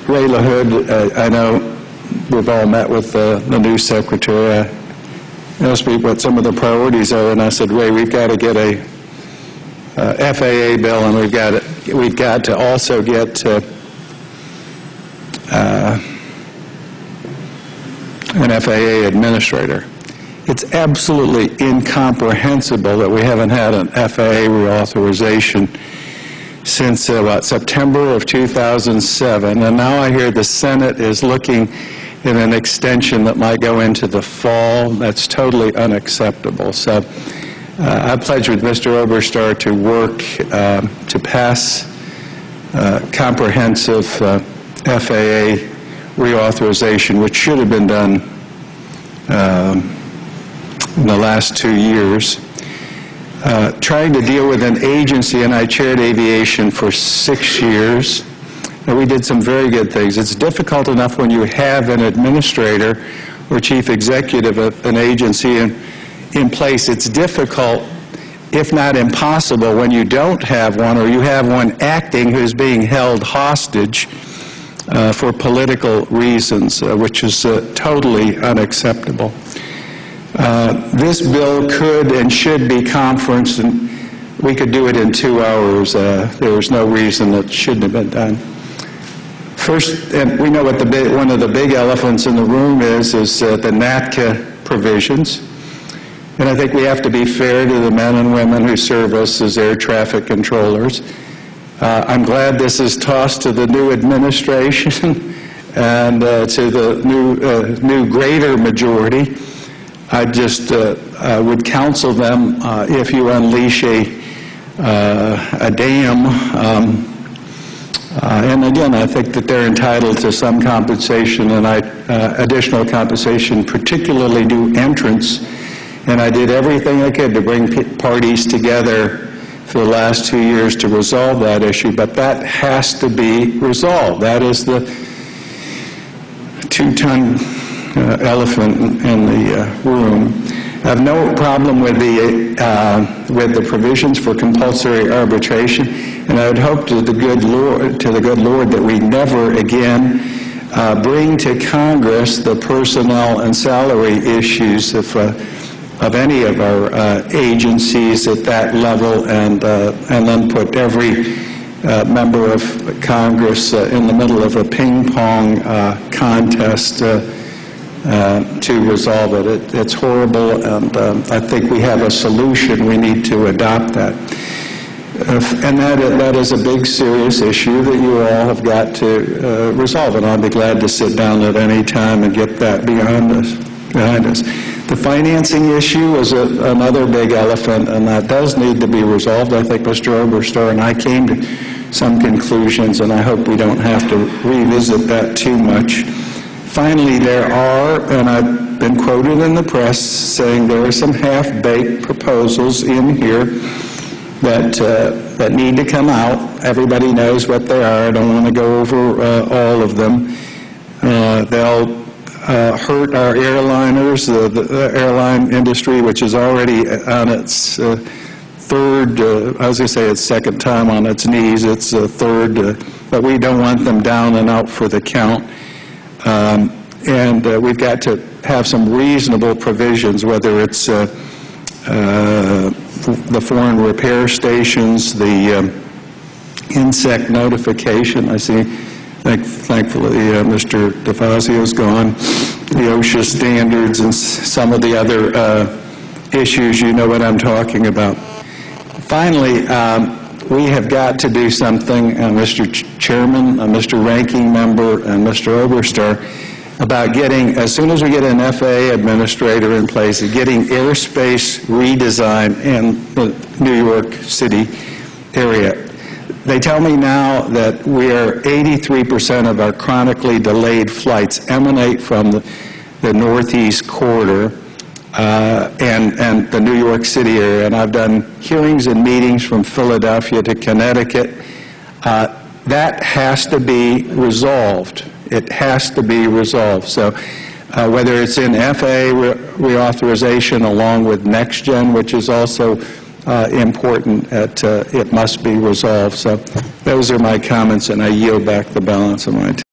Ray LaHood, I know we've all met with the new secretary. Asked me what some of the priorities are, and I said, Ray, we've got to get a FAA bill, and we've got to also get an FAA administrator. It's absolutely incomprehensible that we haven't had an FAA reauthorization since about September of 2007, and now I hear the Senate is looking at an extension that might go into the fall. That's totally unacceptable. So I pledge with Mr. Oberstar to work to pass comprehensive FAA reauthorization, which should have been done in the last 2 years. Trying to deal with an agency, and I chaired aviation for 6 years, and we did some very good things. It's difficult enough when you have an administrator or chief executive of an agency in place. It's difficult, if not impossible, when you don't have one, or you have one acting who's being held hostage for political reasons, which is totally unacceptable. This bill could and should be conferenced, and we could do it in 2 hours. There's no reason that shouldn't have been done. First, and we know what one of the big elephants in the room is the NATCA provisions. And I think we have to be fair to the men and women who serve us as air traffic controllers. I'm glad this is tossed to the new administration and to the new greater majority. I just would counsel them, if you unleash a dam, and again, I think that they're entitled to some compensation and additional compensation, particularly new entrants. And I did everything I could to bring parties together for the last 2 years to resolve that issue, but that has to be resolved. That is the 2-ton elephant in the room. I have no problem with the provisions for compulsory arbitration, and I would hope to the good Lord that we never again bring to Congress the personnel and salary issues of any of our agencies at that level, and then put every member of Congress in the middle of a ping-pong contest to resolve it. It's horrible, and I think we have a solution. We need to adopt that. And that is a big, serious issue that you all have got to resolve, and I'll be glad to sit down at any time and get that behind us. The financing issue is another big elephant, and that does need to be resolved. I think Mr. Oberstar and I came to some conclusions, and I hope we don't have to revisit that too much. Finally, there are, and I've been quoted in the press saying there are some half-baked proposals in here that need to come out. Everybody knows what they are. I don't want to go over all of them. They'll hurt our airliners, the airline industry, which is already on its third, I was going to say its second time on its knees. It's third, but we don't want them down and out for the count. And we've got to have some reasonable provisions, whether it's the foreign repair stations, the insect notification. I see, thankfully, Mr. DeFazio's gone. The OSHA standards and some of the other issues, you know what I'm talking about. Finally, we have got to do something, Mr. Chairman, Mr. Ranking Member, and Mr. Oberstar, about getting, as soon as we get an FAA administrator in place, getting airspace redesign in the New York City area. They tell me now that we are 83% of our chronically delayed flights emanate from the Northeast corridor and the New York City area. And I've done hearings and meetings from Philadelphia to Connecticut. That has to be resolved. It has to be resolved. So whether it's in FAA reauthorization along with NextGen, which is also important, it must be resolved. So those are my comments, and I yield back the balance of my time.